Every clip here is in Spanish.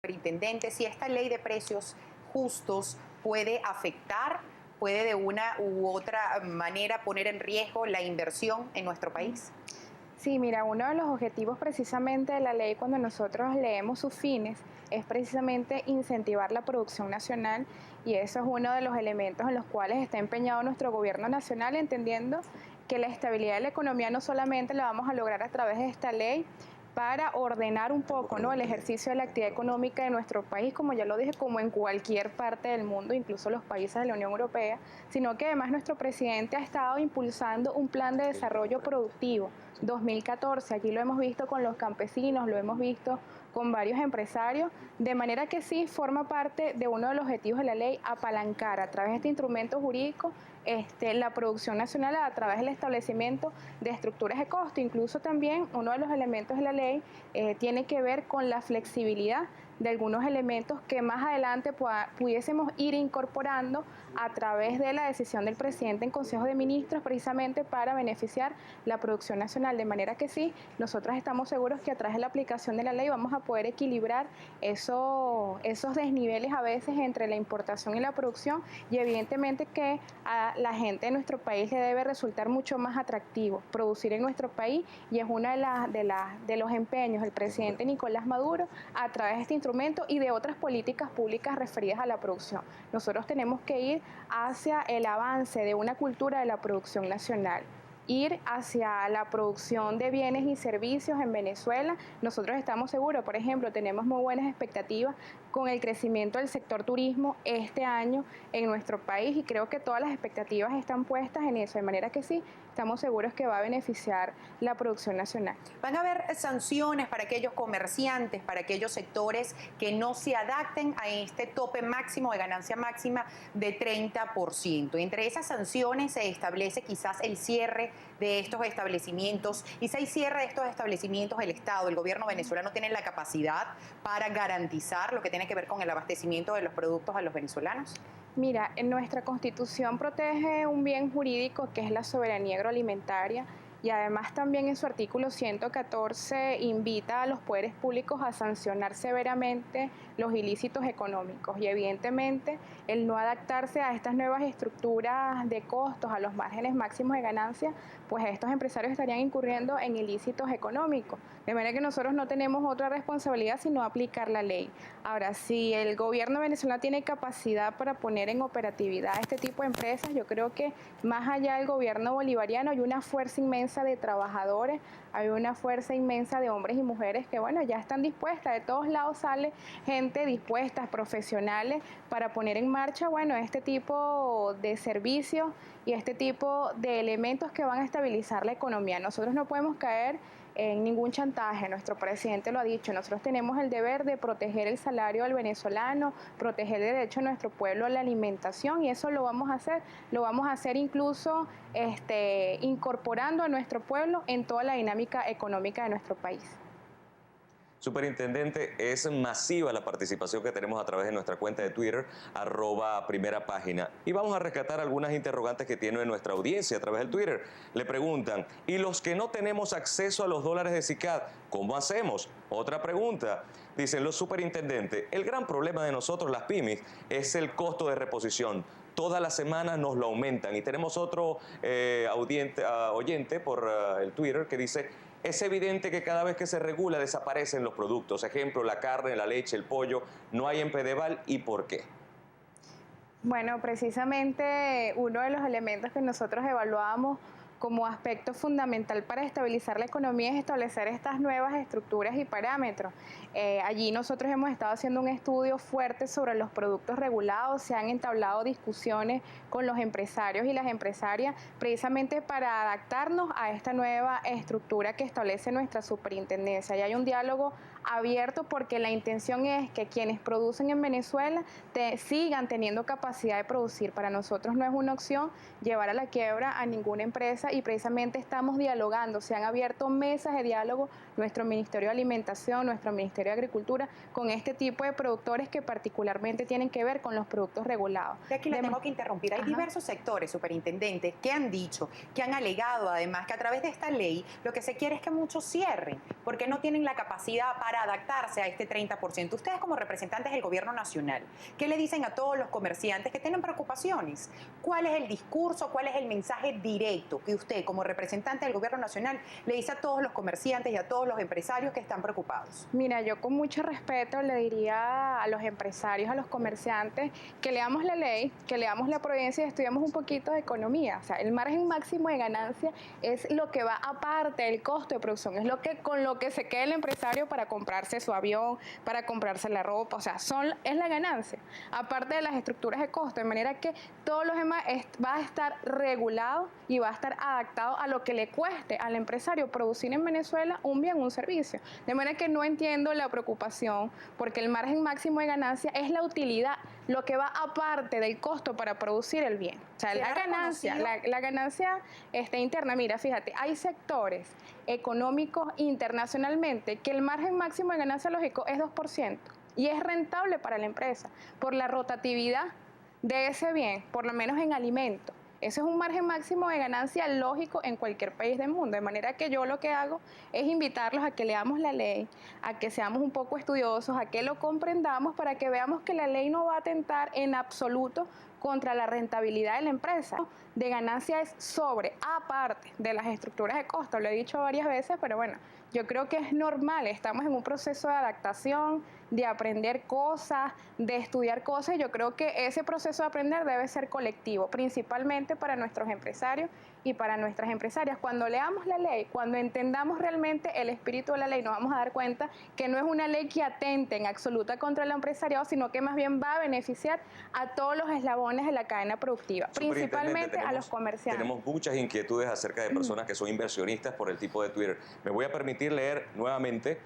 superintendente, si esta ley de precios justos puede afectar, puede de una u otra manera poner en riesgo la inversión en nuestro país. Sí, mira, uno de los objetivos precisamente de la ley cuando nosotros leemos sus fines es precisamente incentivar la producción nacional y eso es uno de los elementos en los cuales está empeñado nuestro gobierno nacional, entendiendo que la estabilidad de la economía no solamente la vamos a lograr a través de esta ley, para ordenar un poco, ¿no?, el ejercicio de la actividad económica de nuestro país, como ya lo dije, como en cualquier parte del mundo, incluso los países de la Unión Europea, sino que además nuestro presidente ha estado impulsando un plan de desarrollo productivo 2014, aquí lo hemos visto con los campesinos, lo hemos visto con varios empresarios, de manera que sí forma parte de uno de los objetivos de la ley, apalancar a través de este instrumento jurídico la producción nacional a través del establecimiento de estructuras de costo. Incluso también uno de los elementos de la ley tiene que ver con la flexibilidad de algunos elementos que más adelante pudiésemos ir incorporando a través de la decisión del presidente en Consejo de Ministros, precisamente para beneficiar la producción nacional. De manera que sí, nosotros estamos seguros que a través de la aplicación de la ley vamos a poder equilibrar esos desniveles a veces entre la importación y la producción, y evidentemente que a la gente de nuestro país le debe resultar mucho más atractivo producir en nuestro país, y es uno de los empeños del presidente Nicolás Maduro a través de este instrumento y de otras políticas públicas referidas a la producción. Nosotros tenemos que ir hacia el avance de una cultura de la producción nacional, ir hacia la producción de bienes y servicios en Venezuela. Nosotros estamos seguros, por ejemplo, tenemos muy buenas expectativas con el crecimiento del sector turismo este año en nuestro país, y creo que todas las expectativas están puestas en eso, de manera que sí, estamos seguros que va a beneficiar la producción nacional. ¿Van a haber sanciones para aquellos comerciantes, para aquellos sectores que no se adapten a este tope máximo de ganancia máxima de 30%? Entre esas sanciones se establece quizás el cierre de estos establecimientos, y si hay cierre de estos establecimientos, el Estado, el gobierno venezolano tiene la capacidad para garantizar lo que tiene que ver con el abastecimiento de los productos a los venezolanos. Mira, en nuestra Constitución protege un bien jurídico que es la soberanía agroalimentaria, y además también en su artículo 114 invita a los poderes públicos a sancionar severamente los ilícitos económicos, y evidentemente el no adaptarse a estas nuevas estructuras de costos, a los márgenes máximos de ganancia, pues estos empresarios estarían incurriendo en ilícitos económicos, de manera que nosotros no tenemos otra responsabilidad sino aplicar la ley. Ahora, si el gobierno venezolano tiene capacidad para poner en operatividad este tipo de empresas, yo creo que más allá del gobierno bolivariano hay una fuerza inmensa de trabajadores, hay una fuerza inmensa de hombres y mujeres que, bueno, ya están dispuestas, de todos lados sale gente dispuesta, profesionales, para poner en marcha, bueno, este tipo de servicios y este tipo de elementos que van a estabilizar la economía. Nosotros no podemos caer en ningún chantaje, nuestro presidente lo ha dicho, nosotros tenemos el deber de proteger el salario del venezolano, proteger el derecho de nuestro pueblo a la alimentación, y eso lo vamos a hacer incluso incorporando a nuestro pueblo en toda la dinámica económica de nuestro país. Superintendente, es masiva la participación que tenemos a través de nuestra cuenta de Twitter, @primerapágina. Y vamos a rescatar algunas interrogantes que tiene nuestra audiencia a través del Twitter. Le preguntan, ¿y los que no tenemos acceso a los dólares de SICAD, cómo hacemos? Otra pregunta, dicen los superintendentes, el gran problema de nosotros, las pymes, es el costo de reposición. Todas las semanas nos lo aumentan. Y tenemos otro oyente por el Twitter que dice, es evidente que cada vez que se regula desaparecen los productos. Ejemplo, la carne, la leche, el pollo. No hay en Pedeval. ¿Y por qué? Bueno, precisamente uno de los elementos que nosotros evaluábamos como aspecto fundamental para estabilizar la economía es establecer estas nuevas estructuras y parámetros. Allí nosotros hemos estado haciendo un estudio fuerte sobre los productos regulados, se han entablado discusiones con los empresarios y las empresarias precisamente para adaptarnos a esta nueva estructura que establece nuestra superintendencia. Y hay un diálogo abierto porque la intención es que quienes producen en Venezuela sigan teniendo capacidad de producir. Para nosotros no es una opción llevar a la quiebra a ninguna empresa, y precisamente estamos dialogando, se han abierto mesas de diálogo, nuestro Ministerio de Alimentación, nuestro Ministerio de Agricultura, con este tipo de productores que particularmente tienen que ver con los productos regulados. De aquí la tengo que interrumpir. Hay diversos sectores, superintendente, que han dicho, que han alegado además que a través de esta ley lo que se quiere es que muchos cierren, porque no tienen la capacidad para para adaptarse a este 30%. Ustedes como representantes del gobierno nacional, ¿qué le dicen a todos los comerciantes que tienen preocupaciones? ¿Cuál es el discurso, cuál es el mensaje directo que usted como representante del gobierno nacional le dice a todos los comerciantes y a todos los empresarios que están preocupados? Mira, yo con mucho respeto le diría a los empresarios, a los comerciantes, que leamos la ley, que leamos la providencia y estudiamos un poquito de economía. O sea, el margen máximo de ganancia es lo que va aparte del costo de producción, es lo que con lo que se queda el empresario para comprarse su avión, para comprarse la ropa, o sea, es la ganancia, aparte de las estructuras de costo, de manera que todo lo demás va a estar regulado y va a estar adaptado a lo que le cueste al empresario producir en Venezuela un bien, un servicio. De manera que no entiendo la preocupación, porque el margen máximo de ganancia es la utilidad, lo que va aparte del costo para producir el bien. O sea, la ganancia interna, mira, fíjate, hay sectores económicos internacionalmente que el margen máximo de ganancia lógico es 2% y es rentable para la empresa por la rotatividad de ese bien, por lo menos en alimentos. Eso es un margen máximo de ganancia lógico en cualquier país del mundo, de manera que yo lo que hago es invitarlos a que leamos la ley, a que seamos un poco estudiosos, a que lo comprendamos para que veamos que la ley no va a atentar en absoluto contra la rentabilidad de la empresa. De ganancia es sobre, aparte de las estructuras de costo, lo he dicho varias veces, pero bueno, yo creo que es normal, estamos en un proceso de adaptación, de aprender cosas, de estudiar cosas, y yo creo que ese proceso de aprender debe ser colectivo, principalmente para nuestros empresarios y para nuestras empresarias. Cuando leamos la ley, cuando entendamos realmente el espíritu de la ley, nos vamos a dar cuenta que no es una ley que atente en absoluta contra el empresariado, sino que más bien va a beneficiar a todos los eslabones de la cadena productiva, principalmente a los comerciantes. Tenemos muchas inquietudes acerca de personas que son inversionistas por el tipo de Twitter. Me voy a permitir leer nuevamente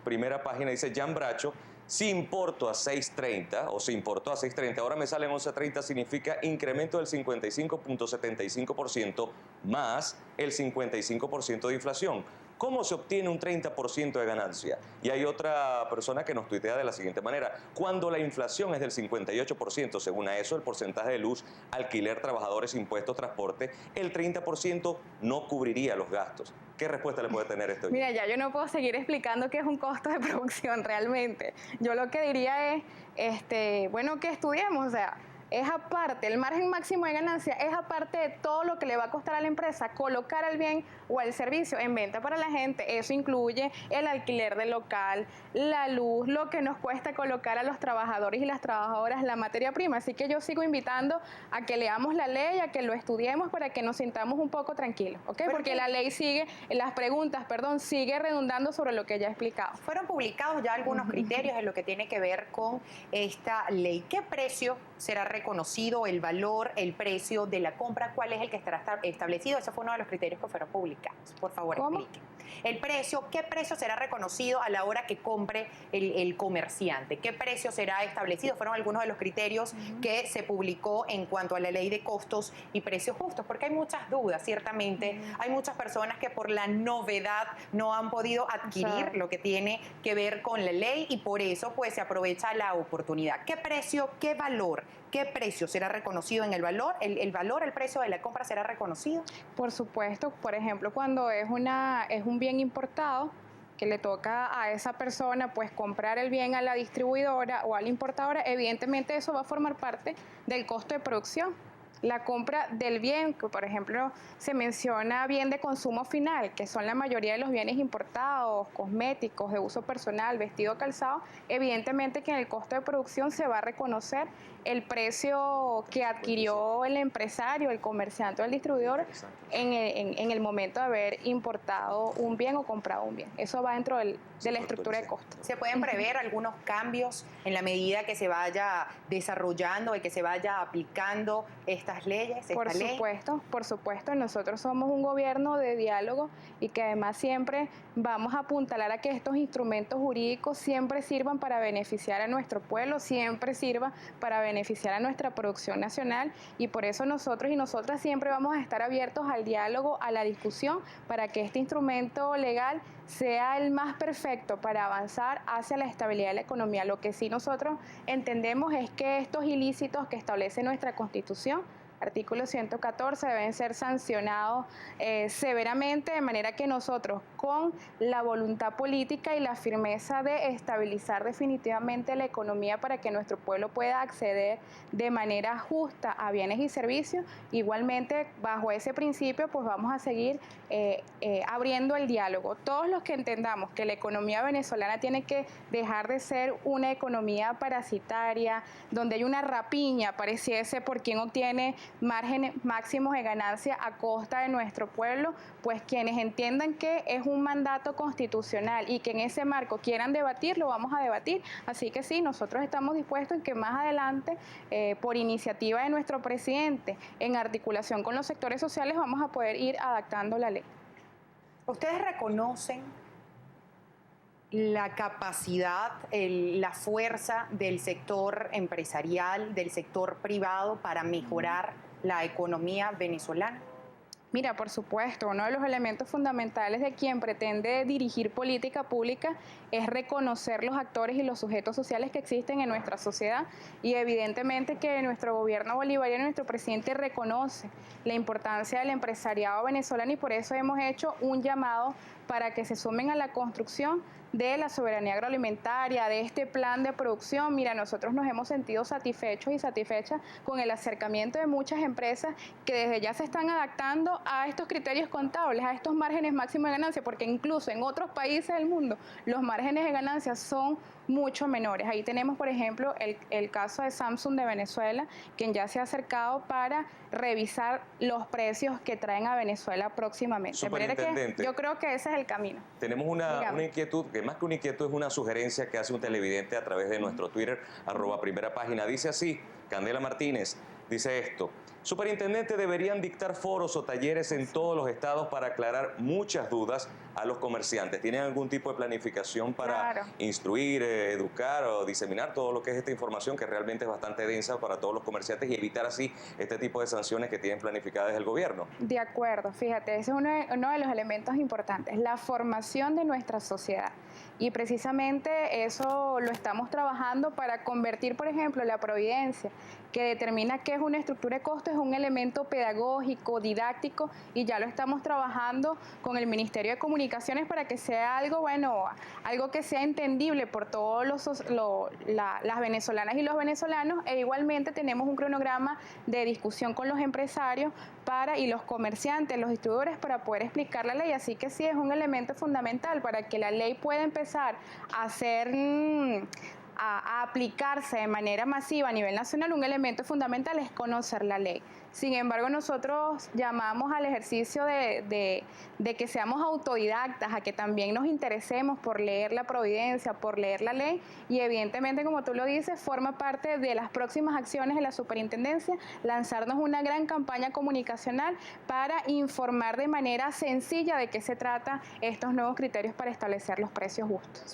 primera página, dice Jan Bracho: si importo a 6.30 o se importó a 6.30, ahora me salen 11.30, significa incremento del 55.75% más el 55% de inflación. ¿Cómo se obtiene un 30% de ganancia? Y hay otra persona que nos tuitea de la siguiente manera: cuando la inflación es del 58%, según a eso el porcentaje de luz, alquiler, trabajadores, impuestos, transporte, el 30% no cubriría los gastos. ¿Qué respuesta le puede tener esto? Mira, ya yo no puedo seguir explicando qué es un costo de producción realmente. Yo lo que diría es, bueno, que estudiemos, o sea, es aparte, el margen máximo de ganancia es aparte de todo lo que le va a costar a la empresa colocar el bien o el servicio en venta para la gente. Eso incluye el alquiler del local, la luz, lo que nos cuesta colocar a los trabajadores y las trabajadoras la materia prima. Así que yo sigo invitando a que leamos la ley, a que lo estudiemos para que nos sintamos un poco tranquilos, ¿ok? Porque la ley sigue, sigue redundando sobre lo que ya he explicado. Fueron publicados ya algunos criterios en lo que tiene que ver con esta ley. ¿Qué precio será reconocido, el valor, el precio de la compra? ¿Cuál es el que estará establecido? Ese fue uno de los criterios que fueron publicados. Por favor, explique. El precio, ¿qué precio será reconocido a la hora que compre el comerciante? ¿Qué precio será establecido? Fueron algunos de los criterios que se publicó en cuanto a la ley de costos y precios justos, porque hay muchas dudas, ciertamente. Hay muchas personas que por la novedad no han podido adquirir lo que tiene que ver con la ley y por eso pues se aprovecha la oportunidad. ¿Qué precio, qué valor, qué precio será reconocido en el valor? ¿El precio de la compra será reconocido? Por supuesto, por ejemplo, cuando es un bien importado, que le toca a esa persona pues comprar el bien a la distribuidora o a la importadora, evidentemente eso va a formar parte del costo de producción. La compra del bien, que por ejemplo se menciona bien de consumo final, que son la mayoría de los bienes importados, cosméticos, de uso personal, vestido, calzado, evidentemente que en el costo de producción se va a reconocer el precio que adquirió el empresario, el comerciante o el distribuidor en el momento de haber importado un bien o comprado un bien. Eso va dentro de la estructura de costos. ¿Se pueden prever algunos cambios en la medida que se vaya desarrollando y que se vaya aplicando estas leyes? Por supuesto, nosotros somos un gobierno de diálogo y que además siempre vamos a apuntalar a que estos instrumentos jurídicos siempre sirvan para beneficiar a nuestro pueblo, siempre sirvan para beneficiar a nuestra producción nacional, y por eso nosotros y nosotras siempre vamos a estar abiertos al diálogo, a la discusión, para que este instrumento legal sea el más perfecto para avanzar hacia la estabilidad de la economía. Lo que sí nosotros entendemos es que estos ilícitos que establece nuestra Constitución artículo 114, deben ser sancionados severamente, de manera que nosotros, con la voluntad política y la firmeza de estabilizar definitivamente la economía para que nuestro pueblo pueda acceder de manera justa a bienes y servicios, igualmente bajo ese principio pues vamos a seguir abriendo el diálogo. Todos los que entendamos que la economía venezolana tiene que dejar de ser una economía parasitaria, donde hay una rapiña, pareciese, por quien obtiene márgenes máximos de ganancia a costa de nuestro pueblo, pues quienes entiendan que es un mandato constitucional y que en ese marco quieran debatir, lo vamos a debatir. Así que sí, nosotros estamos dispuestos en que más adelante, por iniciativa de nuestro presidente, en articulación con los sectores sociales, vamos a poder ir adaptando la ley. ¿Ustedes reconocen la capacidad, la fuerza del sector empresarial, del sector privado para mejorar la economía venezolana? Mira, por supuesto, uno de los elementos fundamentales de quien pretende dirigir política pública es reconocer los actores y los sujetos sociales que existen en nuestra sociedad, y evidentemente que nuestro gobierno bolivariano, nuestro presidente, reconoce la importancia del empresariado venezolano, y por eso hemos hecho un llamado para que se sumen a la construcción de la soberanía agroalimentaria, de este plan de producción. Mira, nosotros nos hemos sentido satisfechos y satisfechas con el acercamiento de muchas empresas que desde ya se están adaptando a estos criterios contables, a estos márgenes máximos de ganancia, porque incluso en otros países del mundo los márgenes de ganancia son mucho menores. Ahí tenemos, por ejemplo, el caso de Samsung de Venezuela, quien ya se ha acercado para revisar los precios que traen a Venezuela próximamente. Superintendente, yo creo que ese es el camino. Tenemos una inquietud, que más que una inquietud es una sugerencia que hace un televidente a través de nuestro Twitter, @primera página. Dice así, Candela Martínez, dice esto: Superintendente, deberían dictar foros o talleres en todos los estados para aclarar muchas dudas a los comerciantes. ¿Tienen algún tipo de planificación para instruir, educar o diseminar todo lo que es esta información, que realmente es bastante densa para todos los comerciantes, y evitar así este tipo de sanciones que tienen planificadas el gobierno? De acuerdo, fíjate, ese es uno de los elementos importantes, la formación de nuestra sociedad. Y precisamente eso lo estamos trabajando para convertir, por ejemplo, la providencia, que determina qué es una estructura de costos, es un elemento pedagógico, didáctico, y ya lo estamos trabajando con el Ministerio de Comunicaciones para que sea algo, bueno, algo que sea entendible por todos las venezolanas y los venezolanos, e igualmente tenemos un cronograma de discusión con los empresarios y los comerciantes, los distribuidores, para poder explicar la ley. Así que sí, es un elemento fundamental para que la ley pueda empezar a a aplicarse de manera masiva a nivel nacional. Un elemento fundamental es conocer la ley. Sin embargo, nosotros llamamos al ejercicio de que seamos autodidactas, a que también nos interesemos por leer la providencia, por leer la ley, y evidentemente, como tú lo dices, forma parte de las próximas acciones de la superintendencia, lanzarnos una gran campaña comunicacional para informar de manera sencilla de qué se trata estos nuevos criterios para establecer los precios justos.